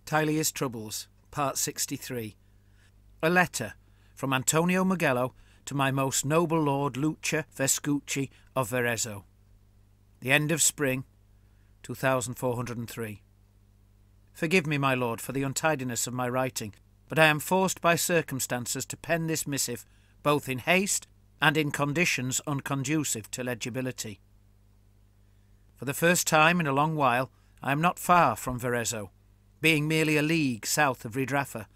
Tilea's Troubles, Part 63. A letter from Antonio Mugello to my most noble lord Lucca Vescucci of Verezzo. The end of spring, 2403. Forgive me, my lord, for the untidiness of my writing, but I am forced by circumstances to pen this missive both in haste and in conditions unconducive to legibility. For the first time in a long while I am not far from Verezzo, being merely a league south of Ridraffa,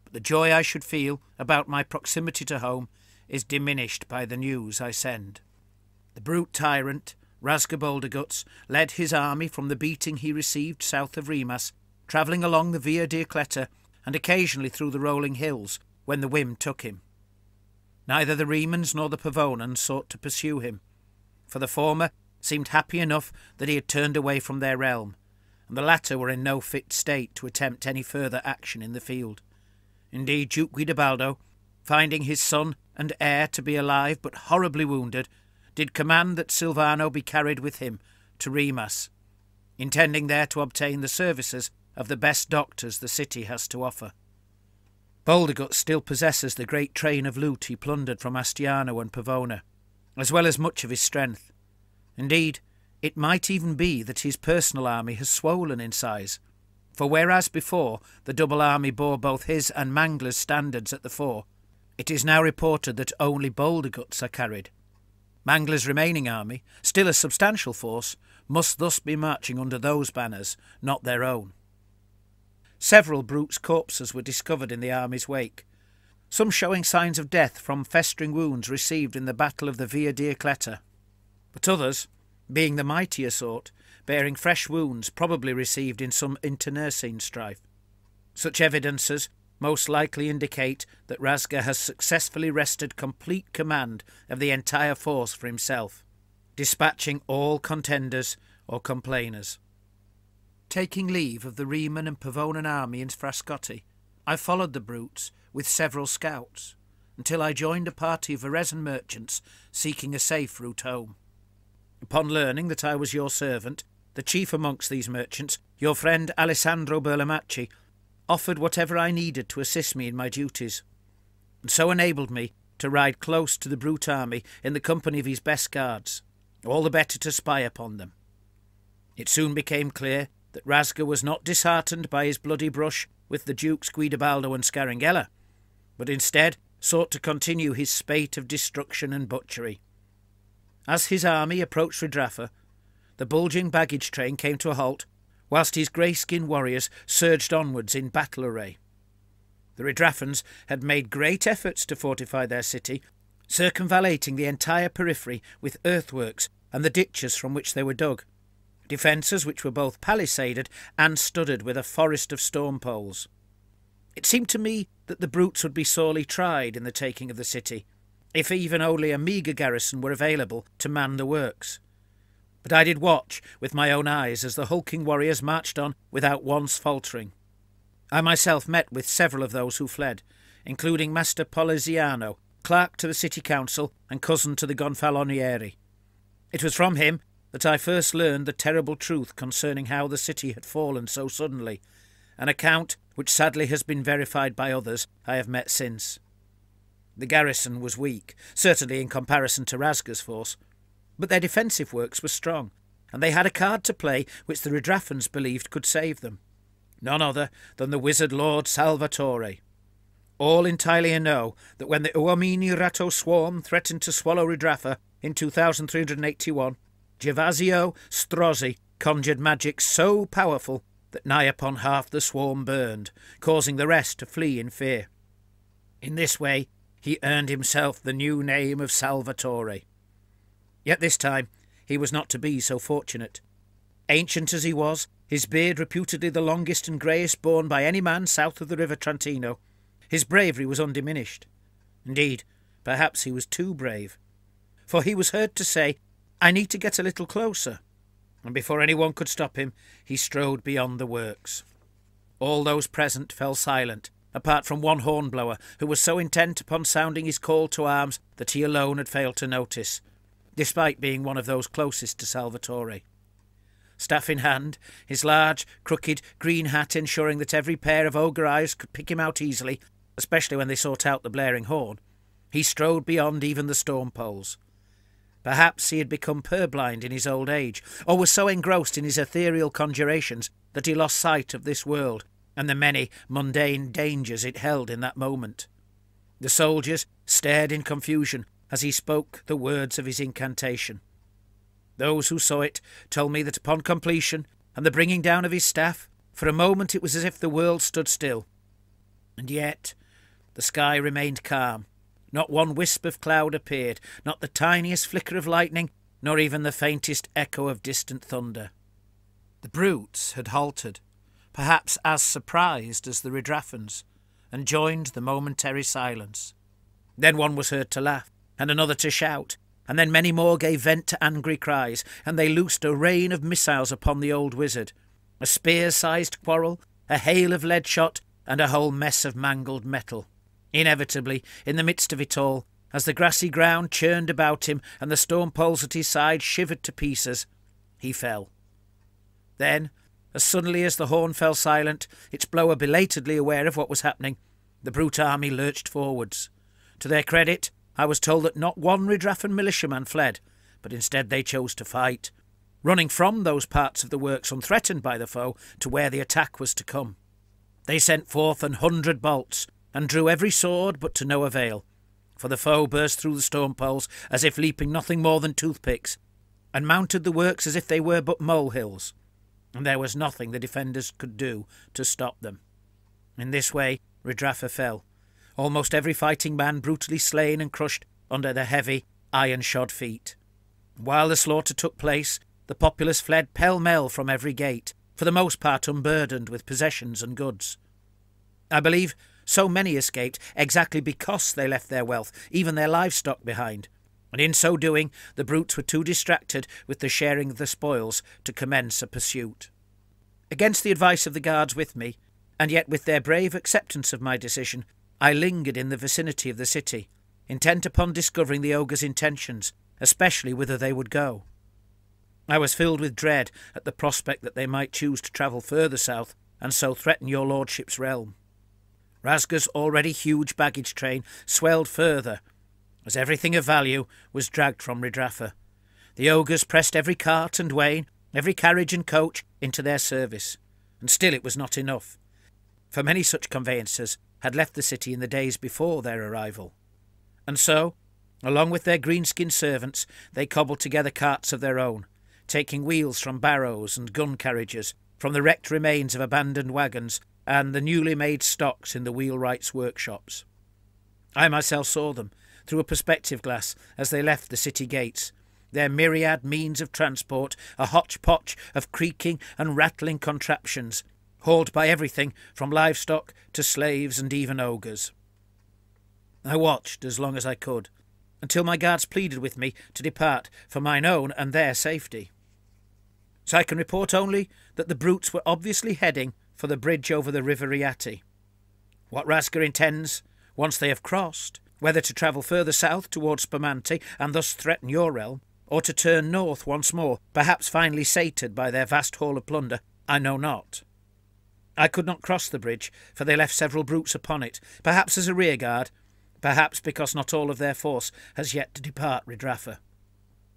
but the joy I should feel about my proximity to home is diminished by the news I send. The brute tyrant, Rasgaboldaguts, led his army from the beating he received south of Rimas, travelling along the Via Diacletta and occasionally through the rolling hills when the whim took him. Neither the Remans nor the Pavonans sought to pursue him, for the former seemed happy enough that he had turned away from their realm, and the latter were in no fit state to attempt any further action in the field. Indeed, Duke Guidobaldo, finding his son and heir to be alive but horribly wounded, did command that Silvano be carried with him to Rimas, intending there to obtain the services of the best doctors the city has to offer. Boldagut still possesses the great train of loot he plundered from Astiano and Pavona, as well as much of his strength. Indeed, it might even be that his personal army has swollen in size, for whereas before the double army bore both his and Mangler's standards at the fore, it is now reported that only Boldagut's are carried. Mangler's remaining army, still a substantial force, must thus be marching under those banners, not their own. Several brutes' corpses were discovered in the army's wake, some showing signs of death from festering wounds received in the battle of the Via Diacletta, but others, being the mightier sort, bearing fresh wounds probably received in some internecine strife. Such evidences most likely indicate that Rasga has successfully wrested complete command of the entire force for himself, dispatching all contenders or complainers. Taking leave of the Riemann and Pavonan army in Frascotti, I followed the brutes with several scouts, until I joined a party of Verezan merchants seeking a safe route home. Upon learning that I was your servant, the chief amongst these merchants, your friend Alessandro Berlamacci, offered whatever I needed to assist me in my duties, and so enabled me to ride close to the brute army in the company of his best guards, all the better to spy upon them. It soon became clear that Rasga was not disheartened by his bloody brush with the Dukes Guidobaldo and Scaringella, but instead sought to continue his spate of destruction and butchery. As his army approached Ridraffa, the bulging baggage train came to a halt, whilst his grey-skinned warriors surged onwards in battle array. The Ridraffans had made great efforts to fortify their city, circumvallating the entire periphery with earthworks and the ditches from which they were dug, defences which were both palisaded and studded with a forest of storm poles. It seemed to me that the brutes would be sorely tried in the taking of the city, if even only a meagre garrison were available to man the works. But I did watch with my own eyes as the hulking warriors marched on without once faltering. I myself met with several of those who fled, including Master Poliziano, clerk to the city council and cousin to the Gonfalonieri. It was from him that I first learned the terrible truth concerning how the city had fallen so suddenly, an account which sadly has been verified by others I have met since. The garrison was weak, certainly in comparison to Rasga's force, but their defensive works were strong, and they had a card to play which the Ridraffans believed could save them. None other than the wizard Lord Salvatore. All in Tilea know that when the Uomini Ratto swarm threatened to swallow Ridraffa in 2381, Gervasio Strozzi conjured magic so powerful that nigh upon half the swarm burned, causing the rest to flee in fear. In this way he earned himself the new name of Salvatore. Yet this time he was not to be so fortunate. Ancient as he was, his beard reputedly the longest and greyest borne by any man south of the river Trentino, his bravery was undiminished. Indeed, perhaps he was too brave, for he was heard to say, "I need to get a little closer," and before anyone could stop him, he strode beyond the works. All those present fell silent, apart from one hornblower, who was so intent upon sounding his call to arms that he alone had failed to notice, despite being one of those closest to Salvatore. staff in hand, his large, crooked, green hat ensuring that every pair of ogre eyes could pick him out easily, especially when they sought out the blaring horn, he strode beyond even the storm poles. Perhaps he had become purblind in his old age, or was so engrossed in his ethereal conjurations that he lost sight of this world and the many mundane dangers it held in that moment. The soldiers stared in confusion as he spoke the words of his incantation. Those who saw it told me that upon completion and the bringing down of his staff, for a moment it was as if the world stood still. And yet the sky remained calm. Not one wisp of cloud appeared, not the tiniest flicker of lightning, nor even the faintest echo of distant thunder. The brutes had halted, perhaps as surprised as the Ridraffans, and joined the momentary silence. Then one was heard to laugh, and another to shout, and then many more gave vent to angry cries, and they loosed a rain of missiles upon the old wizard, a spear-sized quarrel, a hail of lead shot, and a whole mess of mangled metal. Inevitably, in the midst of it all, as the grassy ground churned about him and the storm poles at his side shivered to pieces, he fell. Then, as suddenly as the horn fell silent, its blower belatedly aware of what was happening, the brute army lurched forwards. To their credit, I was told that not one Ridraffan militiaman fled, but instead they chose to fight, running from those parts of the works unthreatened by the foe to where the attack was to come. They sent forth 100 bolts, and drew every sword, but to no avail, for the foe burst through the storm poles as if leaping nothing more than toothpicks, and mounted the works as if they were but molehills, and there was nothing the defenders could do to stop them. In this way Ridraffa fell, almost every fighting man brutally slain and crushed under their heavy, iron-shod feet. While the slaughter took place, the populace fled pell-mell from every gate, for the most part unburdened with possessions and goods. I believe so many escaped exactly because they left their wealth, even their livestock, behind, and in so doing the brutes were too distracted with the sharing of the spoils to commence a pursuit. Against the advice of the guards with me, and yet with their brave acceptance of my decision, I lingered in the vicinity of the city, intent upon discovering the ogres' intentions, especially whither they would go. I was filled with dread at the prospect that they might choose to travel further south, and so threaten your lordship's realm. Rasgar's already huge baggage train swelled further, as everything of value was dragged from Ridraffa. The ogres pressed every cart and wain, every carriage and coach into their service, and still it was not enough, for many such conveyancers had left the city in the days before their arrival. And so, along with their green-skinned servants, they cobbled together carts of their own, taking wheels from barrows and gun carriages, from the wrecked remains of abandoned wagons, and the newly made stocks in the wheelwrights' workshops. I myself saw them, through a perspective glass, as they left the city gates, their myriad means of transport, a hodgepodge of creaking and rattling contraptions, hauled by everything from livestock to slaves and even ogres. I watched as long as I could, until my guards pleaded with me to depart for mine own and their safety. So I can report only that the brutes were obviously heading for the bridge over the River Riati. What Rasgar intends, once they have crossed, whether to travel further south towards Spumante and thus threaten your realm, or to turn north once more, perhaps finally sated by their vast haul of plunder, I know not. I could not cross the bridge, for they left several brutes upon it, perhaps as a rearguard, perhaps because not all of their force has yet to depart Ridraffa.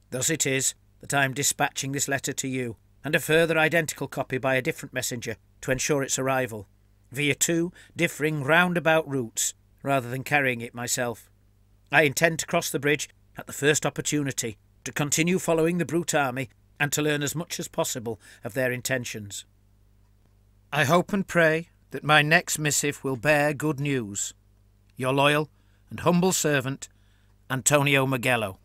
Thus it is that I am dispatching this letter to you, and a further identical copy by a different messenger to ensure its arrival, via 2 differing roundabout routes, rather than carrying it myself. I intend to cross the bridge at the first opportunity, to continue following the brute army, and to learn as much as possible of their intentions. I hope and pray that my next missive will bear good news. Your loyal and humble servant, Antonio Mugello.